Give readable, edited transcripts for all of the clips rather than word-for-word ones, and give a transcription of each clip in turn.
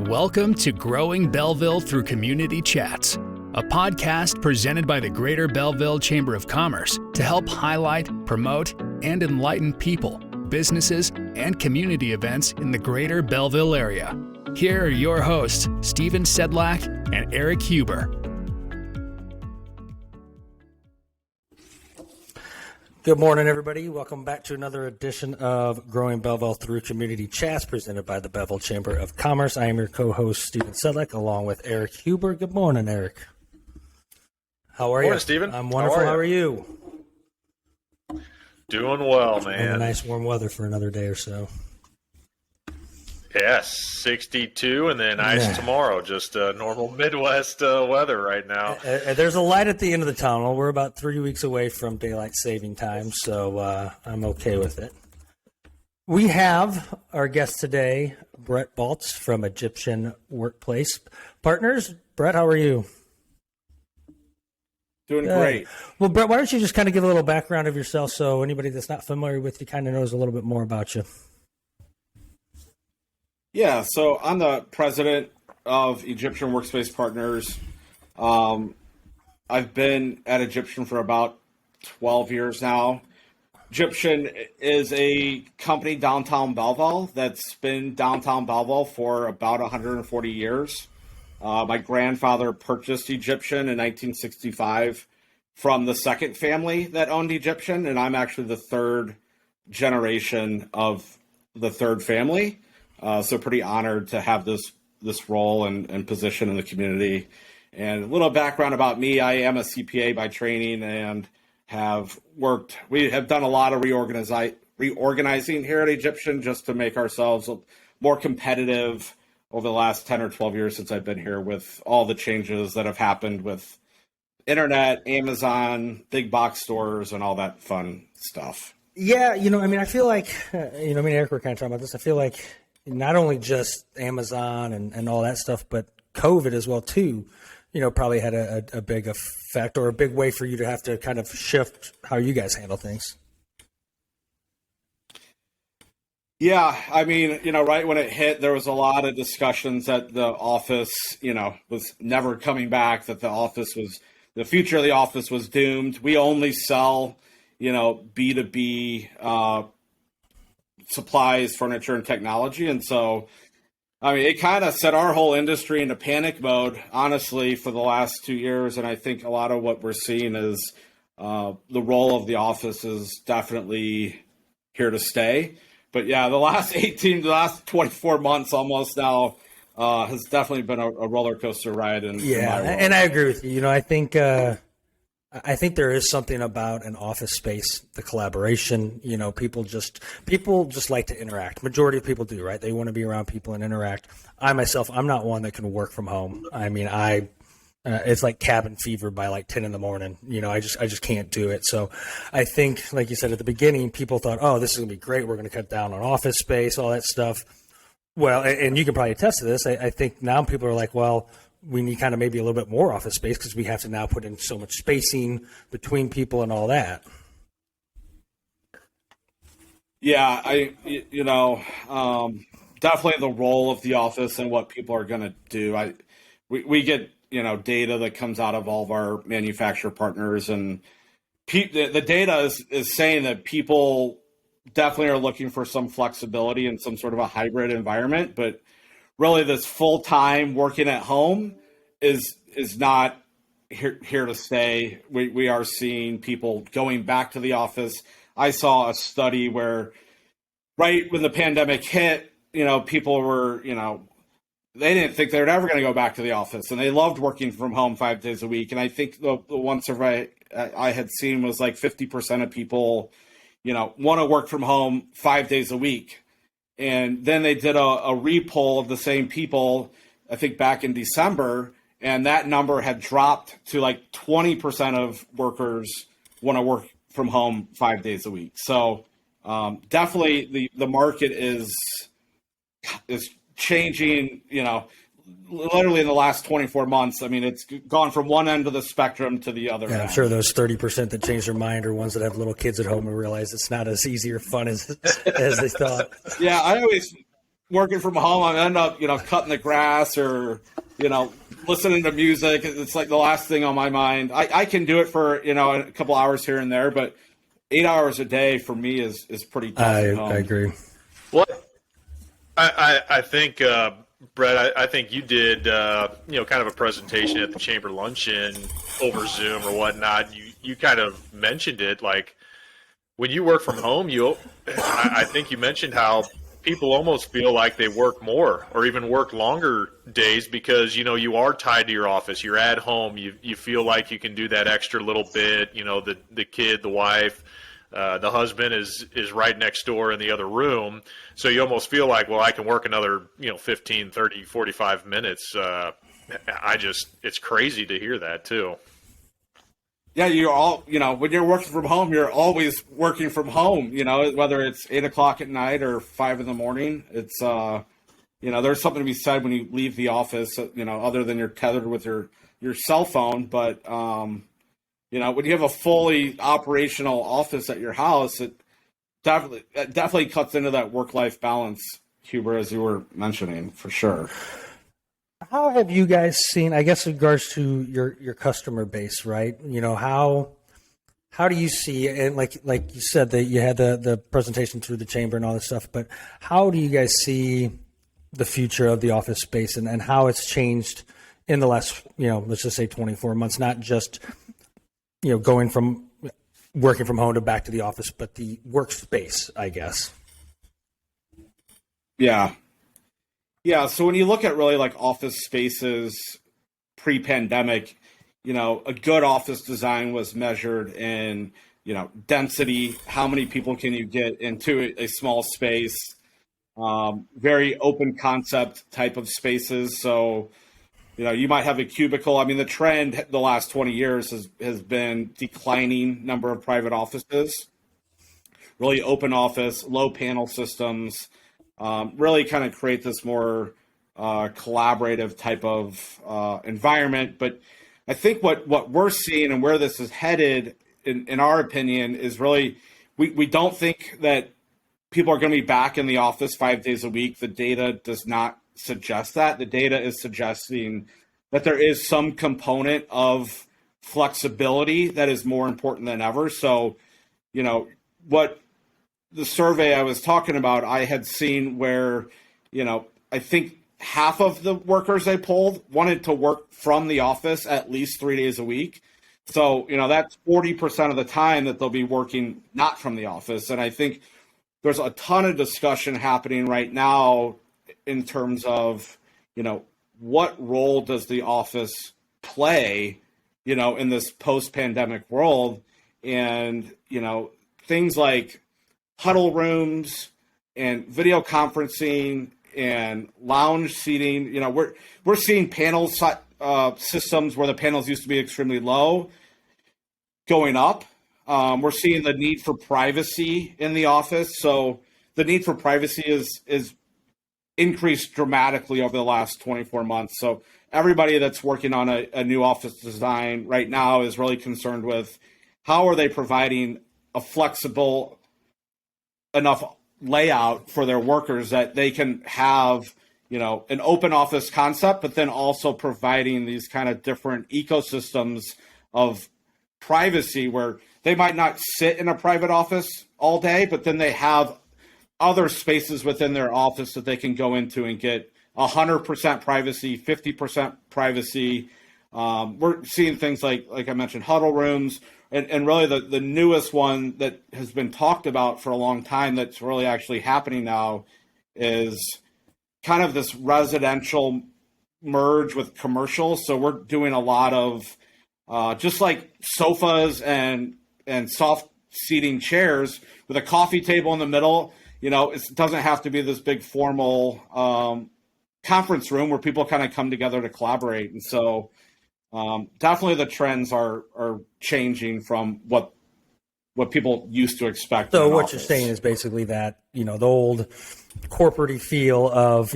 Welcome to Growing Belleville Through Community Chats, a podcast presented by the Greater Belleville Chamber of Commerce to help highlight, promote, and enlighten people, businesses, and community events in the Greater Belleville area. Here are your hosts, Stephen Sedlak and Eric Huber. Good morning, everybody. Welcome back to another edition of Growing Belleville Through Community Chats presented by the Belleville Chamber of Commerce. I am your co-host, Stephen Sedlak, along with Eric Huber. Good morning, Eric. How are you? Good morning, Stephen. I'm wonderful. How are you? Doing well, man. And nice warm weather for another day or so. Yes, 62 and then ice tomorrow. Just normal Midwest weather right now. There's a light at the end of the tunnel. We're about 3 weeks away from daylight saving time, so I'm okay with it. We have our guest today, Brett Baltz from Egyptian Workplace Partners. Brett, how are you? Doing great. Well, Brett, why don't you just kind of give a little background of yourself so anybody that's not familiar with you kind of knows a little bit more about you. Yeah, so I'm the president of Egyptian Workspace Partners. I've been at Egyptian for about 12 years now. Egyptian is a company downtown Belleville that's been downtown Belleville for about 140 years. My grandfather purchased Egyptian in 1965 from the second family that owned Egyptian, and I'm actually the third generation of the third family. So pretty honored to have this role and position in the community. And a little background about me, I am a CPA by training and we have done a lot of reorganizing here at Egyptian just to make ourselves more competitive over the last 10 or 12 years since I've been here with all the changes that have happened with internet, Amazon, big box stores, and all that fun stuff. Yeah, I feel like, Eric, we're kind of talking about this. I feel like not only just Amazon and all that stuff, but COVID as well, too, probably had a big effect or a big way for you to have to kind of shift how you guys handle things. Yeah, right when it hit, there was a lot of discussions that the office, was never coming back, that the future of the office was doomed. We only sell, B2B supplies, furniture, and technology. And so, it kind of set our whole industry into panic mode, honestly, for the last 2 years. And I think a lot of what we're seeing is the role of the office is definitely here to stay. But yeah, the last 24 months almost now has definitely been a roller coaster ride. In my world. And I agree with you. I think there is something about an office space, the collaboration, people just like to interact. Majority of people do, right? They want to be around people and interact. I'm not one that can work from home. It's like cabin fever by like 10 in the morning. I just can't do it. So I think, like you said at the beginning, people thought, oh, this is going to be great. We're going to cut down on office space, all that stuff. Well, and you can probably attest to this. I think now people are like, well, we need kind of maybe a little bit more office space because we have to now put in so much spacing between people and all that. Yeah, definitely the role of the office and what people are going to do. We get, data that comes out of all of our manufacturer partners, and the data is saying that people definitely are looking for some flexibility in some sort of a hybrid environment, but really this full-time working at home is not here to stay. We are seeing people going back to the office. I saw a study where right when the pandemic hit, people were, they didn't think they were ever going to go back to the office, and they loved working from home 5 days a week. And I think the one survey I had seen was like 50% of people, want to work from home 5 days a week. And then they did a re-poll of the same people, I think back in December, and that number had dropped to like 20% of workers want to work from home 5 days a week. So definitely the market is changing, literally in the last 24 months. It's gone from one end of the spectrum to the other. Yeah, I'm sure those 30% that change their mind are ones that have little kids at home and realize it's not as easy or fun as they thought. Yeah, I working from home, I end up, cutting the grass or, listening to music. It's like the last thing on my mind. I can do it for, a couple hours here and there, but 8 hours a day for me is pretty tough. I agree. Well, I think, Brett, I think you did, kind of a presentation at the Chamber Luncheon over Zoom or whatnot. You kind of mentioned it, like when you work from home, I think you mentioned how people almost feel like they work more or even work longer days because, you are tied to your office. You're at home. You feel like you can do that extra little bit, the kid, the wife, the husband is right next door in the other room. So you almost feel like, well, I can work another, 15, 30, 45 minutes. It's crazy to hear that too. Yeah, you're all, when you're working from home, you're always working from home, whether it's 8 o'clock at night or 5 in the morning. It's, there's something to be said when you leave the office, other than you're tethered with your cell phone. But, when you have a fully operational office at your house, it definitely cuts into that work-life balance, Huber, as you were mentioning, for sure. How have you guys seen, I guess, in regards to your customer base, right? How do you see, and like you said that you had the presentation through the chamber and all this stuff, but how do you guys see the future of the office space and how it's changed in the last, let's just say 24 months, not just, going from working from home to back to the office, but the workspace, I guess. Yeah. Yeah, so when you look at really like office spaces pre-pandemic, a good office design was measured in, density, how many people can you get into a small space, very open concept type of spaces. So, you might have a cubicle. I mean, the trend the last 20 years has been declining number of private offices, really open office, low panel systems, really kind of create this more collaborative type of environment. But I think what we're seeing and where this is headed, in our opinion, is really we don't think that people are going to be back in the office 5 days a week. The data does not suggest that. The data is suggesting that there is some component of flexibility that is more important than ever. So, what the survey I was talking about, I had seen where, I think half of the workers they polled wanted to work from the office at least 3 days a week. So, that's 40% of the time that they'll be working not from the office. And I think there's a ton of discussion happening right now in terms of, what role does the office play, in this post-pandemic world? And, things like huddle rooms and video conferencing and lounge seating. We're seeing panel systems where the panels used to be extremely low going up. We're seeing the need for privacy in the office. So the need for privacy is increased dramatically over the last 24 months. So everybody that's working on a new office design right now is really concerned with how are they providing a flexible enough layout for their workers that they can have, an open office concept, but then also providing these kind of different ecosystems of privacy where they might not sit in a private office all day, but then they have other spaces within their office that they can go into and get 100% privacy, 50% privacy. We're seeing things like I mentioned, huddle rooms, and really the newest one that has been talked about for a long time that's really actually happening now is kind of this residential merge with commercial. So we're doing a lot of just like sofas and soft seating chairs with a coffee table in the middle. It doesn't have to be this big formal conference room where people kind of come together to collaborate. And so definitely the trends are changing from what people used to expect. So what you're saying is basically that, the old corporate-y feel of,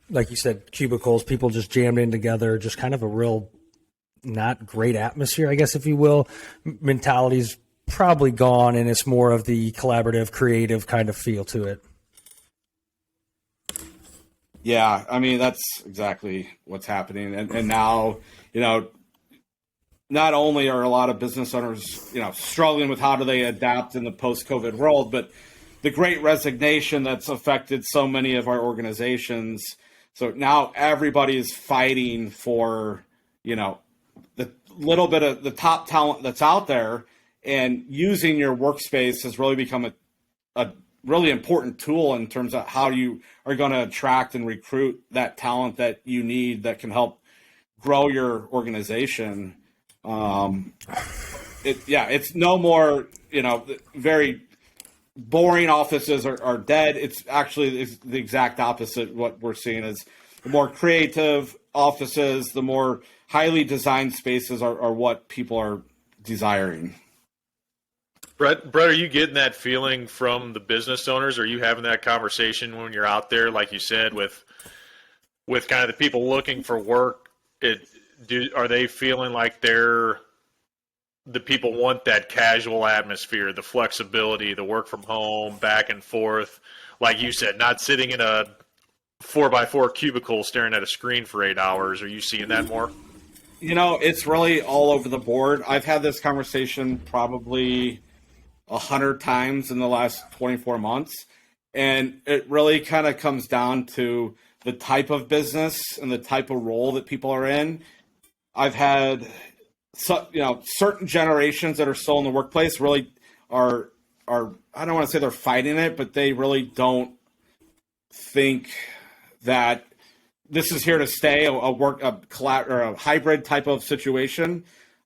like you said, cubicles, people just jammed in together, just kind of a real not great atmosphere, I guess, if you will. Mentality's probably gone, and it's more of the collaborative, creative kind of feel to it. Yeah, I mean, that's exactly what's happening. And now, not only are a lot of business owners, struggling with how do they adapt in the post-COVID world, but the great resignation that's affected so many of our organizations. So now everybody is fighting for, the little bit of the top talent that's out there, and using your workspace has really become a really important tool in terms of how you are going to attract and recruit that talent that you need that can help grow your organization. It's no more, very boring offices are dead. It's actually the exact opposite. What we're seeing is the more creative offices, the more highly designed spaces are what people are desiring. Brett, are you getting that feeling from the business owners? Are you having that conversation when you're out there, like you said, with kind of the people looking for work? Are they feeling like the people want that casual atmosphere, the flexibility, the work from home, back and forth, like you said, not sitting in a 4x4 cubicle staring at a screen for 8 hours? Are you seeing that more? It's really all over the board. I've had this conversation probably 100 times in the last 24 months. And it really kind of comes down to the type of business and the type of role that people are in. I've had, certain generations that are still in the workplace really are I don't want to say they're fighting it, but they really don't think that this is here to stay, a hybrid type of situation.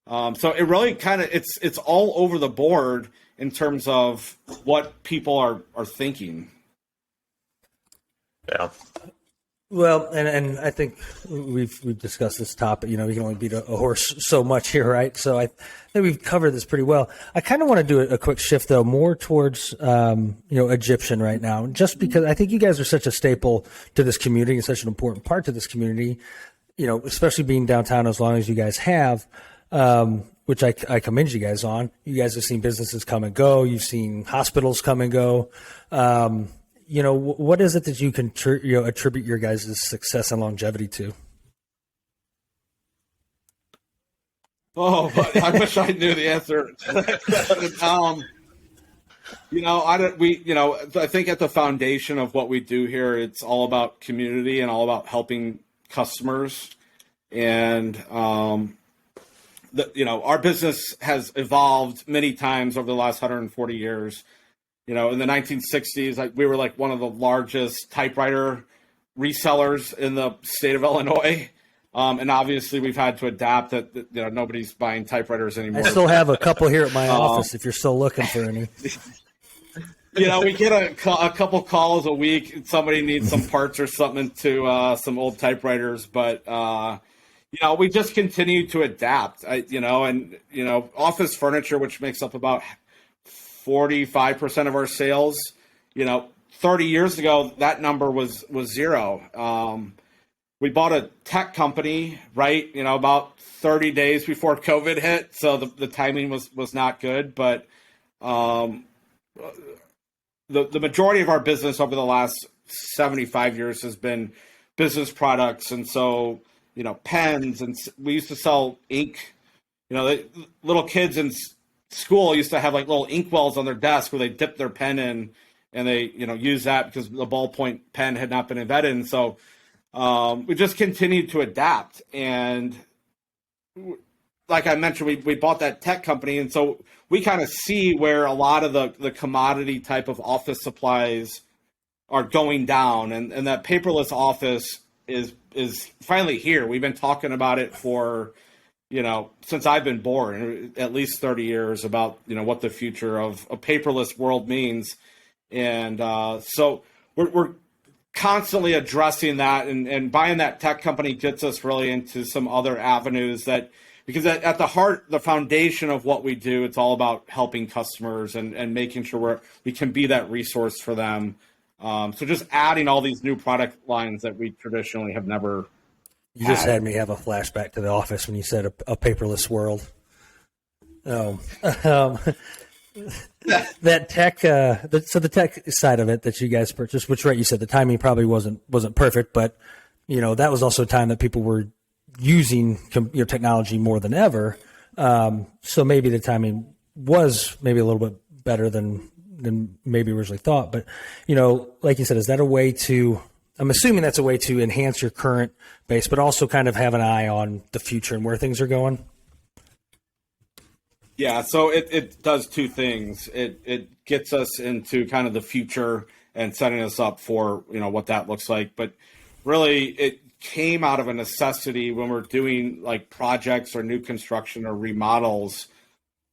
So it really kind of, it's all over the board in terms of what people are thinking. Yeah. Well, and I think we've discussed this topic. We can only beat a horse so much here, right? So I think we've covered this pretty well. I kind of want to do a quick shift, though, more towards Egyptian right now, just because I think you guys are such a staple to this community and such an important part to this community. Especially being downtown as long as you guys have, which I commend you guys on. You guys have seen businesses come and go. You've seen hospitals come and go. What is it that you can attribute your guys' success and longevity to? Oh, I wish I knew the answer. I think at the foundation of what we do here, it's all about community and all about helping customers. And, our business has evolved many times over the last 140 years. In the 1960s, we were like one of the largest typewriter resellers in the state of Illinois. And obviously we've had to adapt that, nobody's buying typewriters anymore. I still have a couple here at my office if you're still looking for any. We get a couple calls a week. Somebody needs some parts or something to some old typewriters, but we just continue to adapt. Office furniture, which makes up about 45% of our sales. 30 years ago, that number was zero. We bought a tech company, right? About 30 days before COVID hit, so the timing was not good. But the majority of our business over the last 75 years has been business products, and so pens, and we used to sell ink. Little kids in school used to have like little ink wells on their desk where they dip their pen in, and they use that because the ballpoint pen had not been invented. And so we just continued to adapt. And like I mentioned, we bought that tech company, and so we kind of see where a lot of the commodity type of office supplies are going down, and that paperless office is finally here. We've been talking about it for since I've been born, at least 30 years, about, what the future of a paperless world means. And so we're constantly addressing that, and buying that tech company gets us really into some other avenues because at the heart, the foundation of what we do, it's all about helping customers and making sure we can be that resource for them. So just adding all these new product lines that we traditionally have never. You just had me have a flashback to the office when you said a paperless world. that tech, so the tech side of it that you guys purchased, which, right, you said the timing probably wasn't perfect, but that was also a time that people were using technology more than ever. So maybe the timing was maybe a little bit better than maybe originally thought. But like you said, is that a way to? I'm assuming that's a way to enhance your current base, but also kind of have an eye on the future and where things are going. Yeah, so it does two things. It gets us into kind of the future and setting us up for what that looks like. But really, it came out of a necessity when we're doing like projects or new construction or remodels,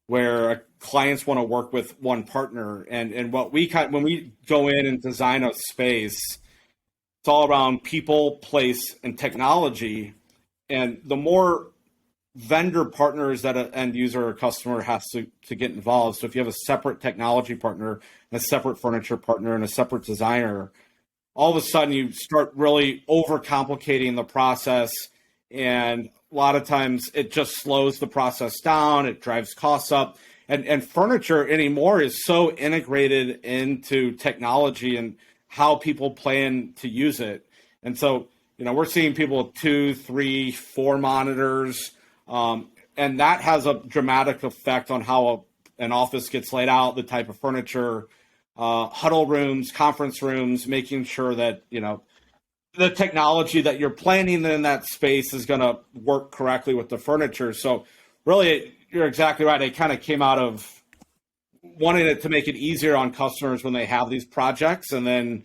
where clients want to work with one partner. And what when we go in and design a space, it's all around people, place, and technology. And the more vendor partners that an end user or customer has to get involved. So if you have a separate technology partner, and a separate furniture partner, and a separate designer, all of a sudden you start really overcomplicating the process. And a lot of times it just slows the process down. It drives costs up. And furniture anymore is so integrated into technology and how people plan to use it. And so, we're seeing people with 2, 3, 4 monitors, and that has a dramatic effect on how an office gets laid out, the type of furniture, huddle rooms, conference rooms, making sure that, the technology that you're planning in that space is going to work correctly with the furniture. So really, you're exactly right. It kind of came out of wanting it to make it easier on customers when they have these projects, and then,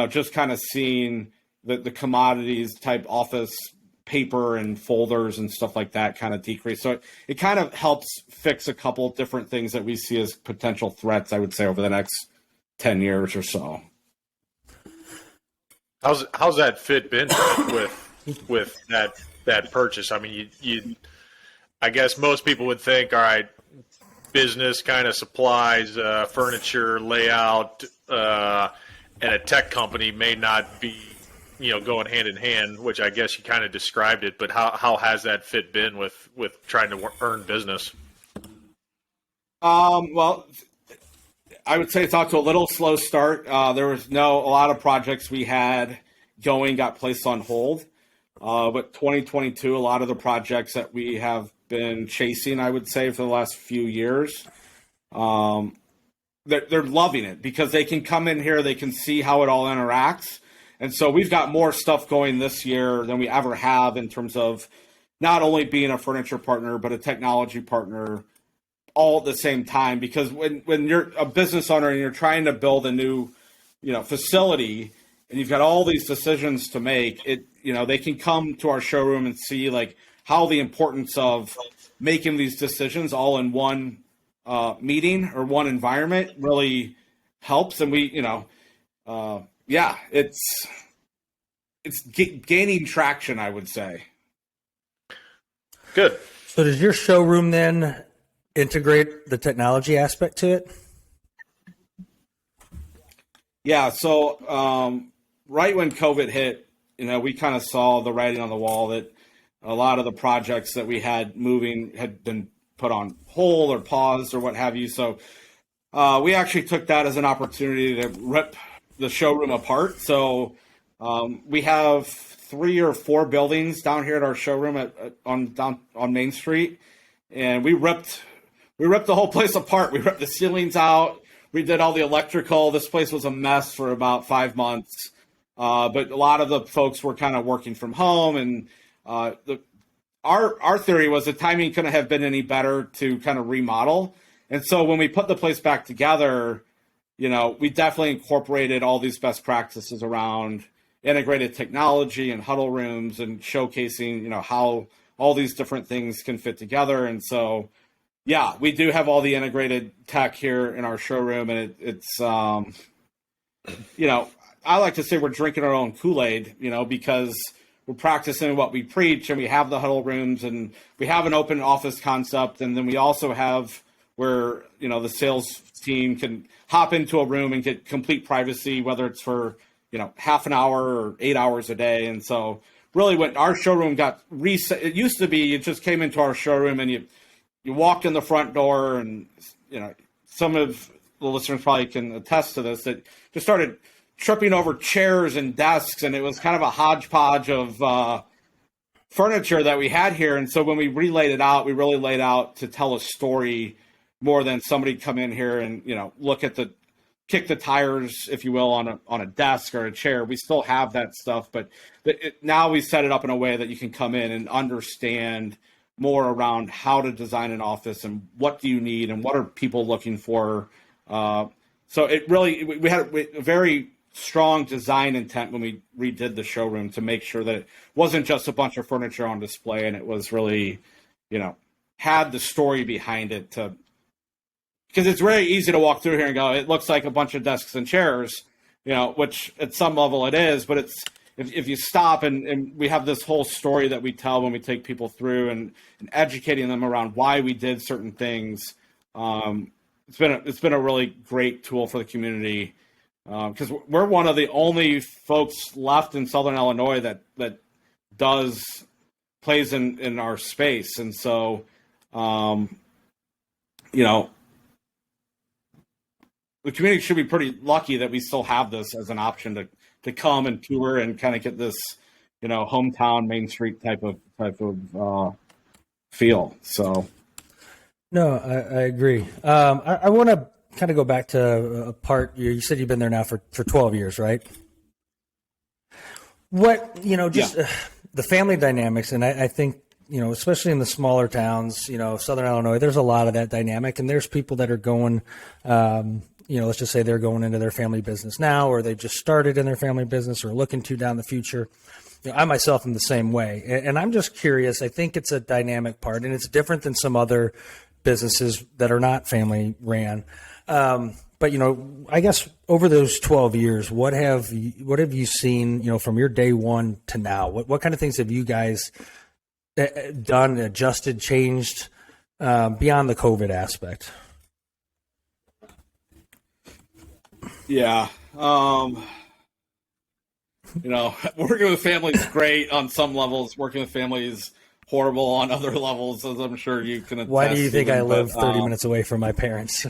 just kind of seeing the commodities type office paper and folders and stuff like that kind of decrease. So it kind of helps fix a couple different things that we see as potential threats, I would say, over the next 10 years or so. How's that fit been with that purchase? I mean, I guess most people would think, all right, business kind of supplies, furniture, layout, and a tech company may not be going hand in hand, which I guess you kind of described it, but how has that fit been with trying to earn business? Well, I would say it's off to a little slow start. There was a lot of projects we had going got placed on hold. But 2022, a lot of the projects that we have been chasing, I would say, for the last few years, they're loving it because they can come in here, they can see how it all interacts. And so we've got more stuff going this year than we ever have in terms of not only being a furniture partner, but a technology partner all at the same time. Because when you're a business owner and you're trying to build a new, facility, and you've got all these decisions to make, they can come to our showroom and see like how the importance of making these decisions all in one meeting or one environment really helps. And we, it's gaining traction, I would say. Good. So does your showroom then integrate the technology aspect to it? Yeah. So right when COVID hit, we kind of saw the writing on the wall that a lot of the projects that we had moving had been put on hold or paused or what have you. So we actually took that as an opportunity to rip the showroom apart. So we have 3 or 4 buildings down here at our showroom on Main Street, and we ripped the whole place apart. We ripped the ceilings out. We did all the electrical. This place was a mess for about 5 months, but a lot of the folks were kind of working from home, and our theory was the timing couldn't have been any better to kind of remodel. And so when we put the place back together, we definitely incorporated all these best practices around integrated technology and huddle rooms and showcasing, how all these different things can fit together. And so, yeah, we do have all the integrated tech here in our showroom, and it's I like to say we're drinking our own Kool-Aid, because we're practicing what we preach, and we have the huddle rooms, and we have an open office concept. And then we also have where, the sales team can hop into a room and get complete privacy, whether it's for, half an hour or 8 hours a day. And so really when our showroom got reset, it used to be you just came into our showroom and you walked in the front door and, some of the listeners probably can attest to this, that just started tripping over chairs and desks, and it was kind of a hodgepodge of furniture that we had here. And so when we relaid it out, we really laid out to tell a story more than somebody come in here and, look at kick the tires, if you will, on a desk or a chair. We still have that stuff, but now we set it up in a way that you can come in and understand more around how to design an office and what do you need and what are people looking for. So it really, we had a very strong design intent when we redid the showroom to make sure that it wasn't just a bunch of furniture on display, and it was really, had the story behind it, because it's very easy to walk through here and go, it looks like a bunch of desks and chairs, which at some level it is, but it's, if you stop and we have this whole story that we tell when we take people through and educating them around why we did certain things. It's been a really great tool for the community, because we're one of the only folks left in Southern Illinois that plays in our space. And so, the community should be pretty lucky that we still have this as an option to come and tour and kind of get this, hometown Main Street type of feel. So. No, I agree. I want to kind of go back to a part. You said you've been there now for 12 years, right? What, the family dynamics, and I think, especially in the smaller towns, Southern Illinois, there's a lot of that dynamic, and there's people that are going, let's just say they're going into their family business now, or they've just started in their family business or looking to down the future. I myself am the same way. And I'm just curious. I think it's a dynamic part, and it's different than some other businesses that are not family ran. But, I guess over those 12 years, what have you seen, from your day one to now? What kind of things have you guys done, adjusted, changed beyond the COVID aspect? Yeah. Working with family is great on some levels. Working with family is horrible on other levels, as I'm sure you can attest. Why do you think I live 30 minutes away from my parents?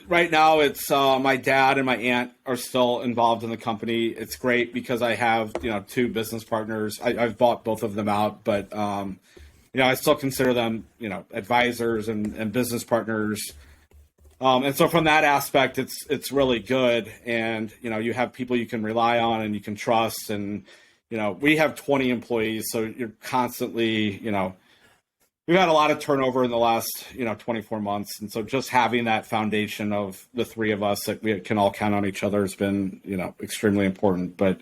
Right now it's my dad and my aunt are still involved in the company. It's great because I have, two business partners. I've bought both of them out, but, I still consider them, advisors and business partners. And so from that aspect, it's really good. And, you have people you can rely on and you can trust. And, we have 20 employees. So you're constantly, we've had a lot of turnover in the last, 24 months. And so just having that foundation of the three of us that we can all count on each other has been, extremely important. But,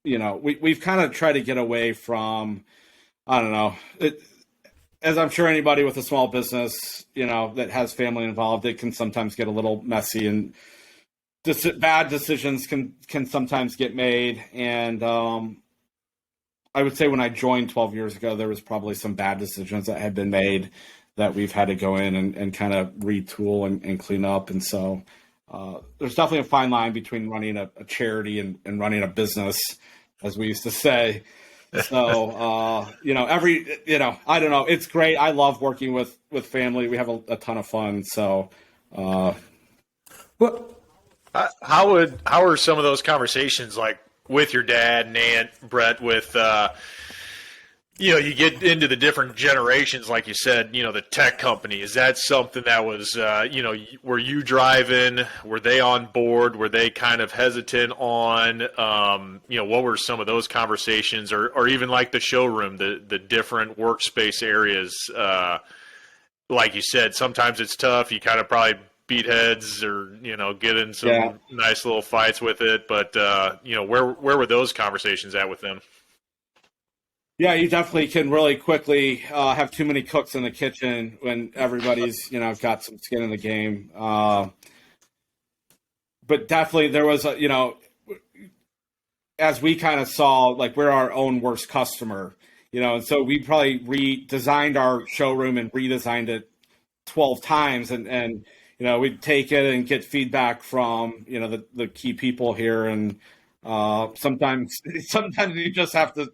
we've kind of tried to get away from, I don't know, as I'm sure anybody with a small business, that has family involved, it can sometimes get a little messy, and bad decisions can sometimes get made. And I would say when I joined 12 years ago, there was probably some bad decisions that had been made that we've had to go in and kind of retool and clean up. And so there's definitely a fine line between running a charity and running a business, as we used to say. So, I don't know. It's great. I love working with family. We have a ton of fun. So, well, how are some of those conversations like with your dad and aunt, Brett, with, you get into the different generations, like you said, the tech company, is that something that was, were you driving, were they on board, were they kind of hesitant on, what were some of those conversations, or even like the showroom, the different workspace areas, like you said, sometimes it's tough, you kind of probably beat heads or, get in some nice little fights with it, but, where were those conversations at with them? Yeah, you definitely can really quickly have too many cooks in the kitchen when everybody's, got some skin in the game. But definitely there was as we kind of saw, like, we're our own worst customer, and so we probably redesigned our showroom and redesigned it 12 times. And we'd take it and get feedback from, the key people here. And sometimes you just have to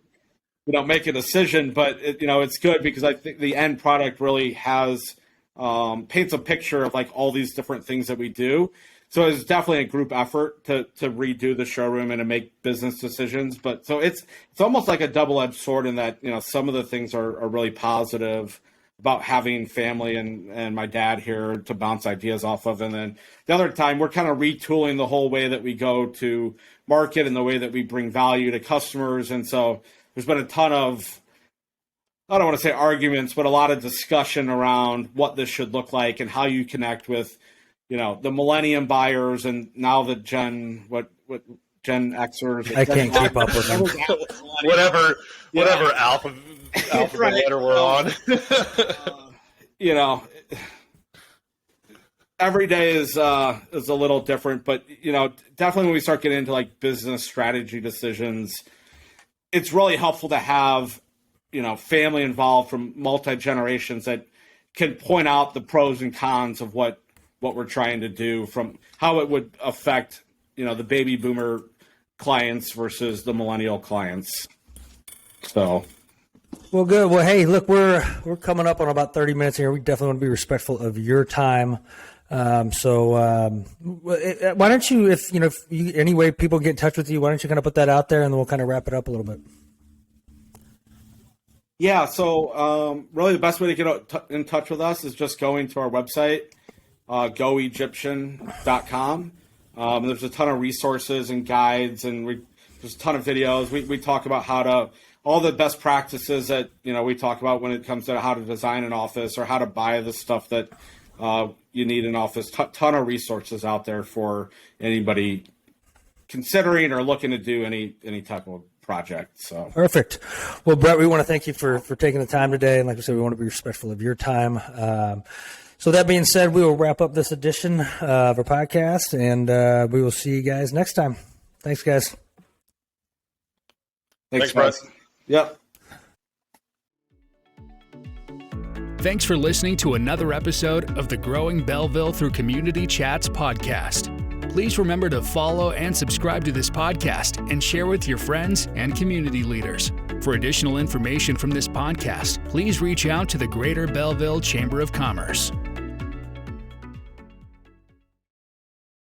make a decision, but it's good because I think the end product really has paints a picture of like all these different things that we do. So it's definitely a group effort to redo the showroom and to make business decisions. But so it's almost like a double-edged sword in that, some of the things are really positive about having family and my dad here to bounce ideas off of. And then the other time we're kind of retooling the whole way that we go to market and the way that we bring value to customers. And so there's been a ton of, I don't want to say arguments, but a lot of discussion around what this should look like and how you connect with, the millennium buyers and now the Gen Xers. I can't keep up with them. whatever alphabet letter we're on. Every day is a little different, but definitely when we start getting into like business strategy decisions, it's really helpful to have family involved from multi generations that can point out the pros and cons of what we're trying to do, from how it would affect the baby boomer clients versus the millennial clients. So. Well, good. Well, hey, look, we're coming up on about 30 minutes here. We definitely want to be respectful of your time. So why don't you, if any way people get in touch with you, why don't you kind of put that out there and then we'll kind of wrap it up a little bit. Yeah. So really the best way to get in touch with us is just going to our website, goegyptian.com. There's a ton of resources and guides, and there's a ton of videos. We talk about all the best practices that we talk about when it comes to how to design an office or how to buy the stuff that you need in office. Ton of resources out there for anybody considering or looking to do any type of project. So perfect. Well, Brett, we want to thank you for taking the time today, and like I said, we want to be respectful of your time. So that being said, we will wrap up this edition of our podcast, and we will see you guys next time. Thanks, guys. Thanks, Brett. Yep. Thanks for listening to another episode of the Growing Belleville Through Community Chats podcast. Please remember to follow and subscribe to this podcast and share with your friends and community leaders. For additional information from this podcast, please reach out to the Greater Belleville Chamber of Commerce.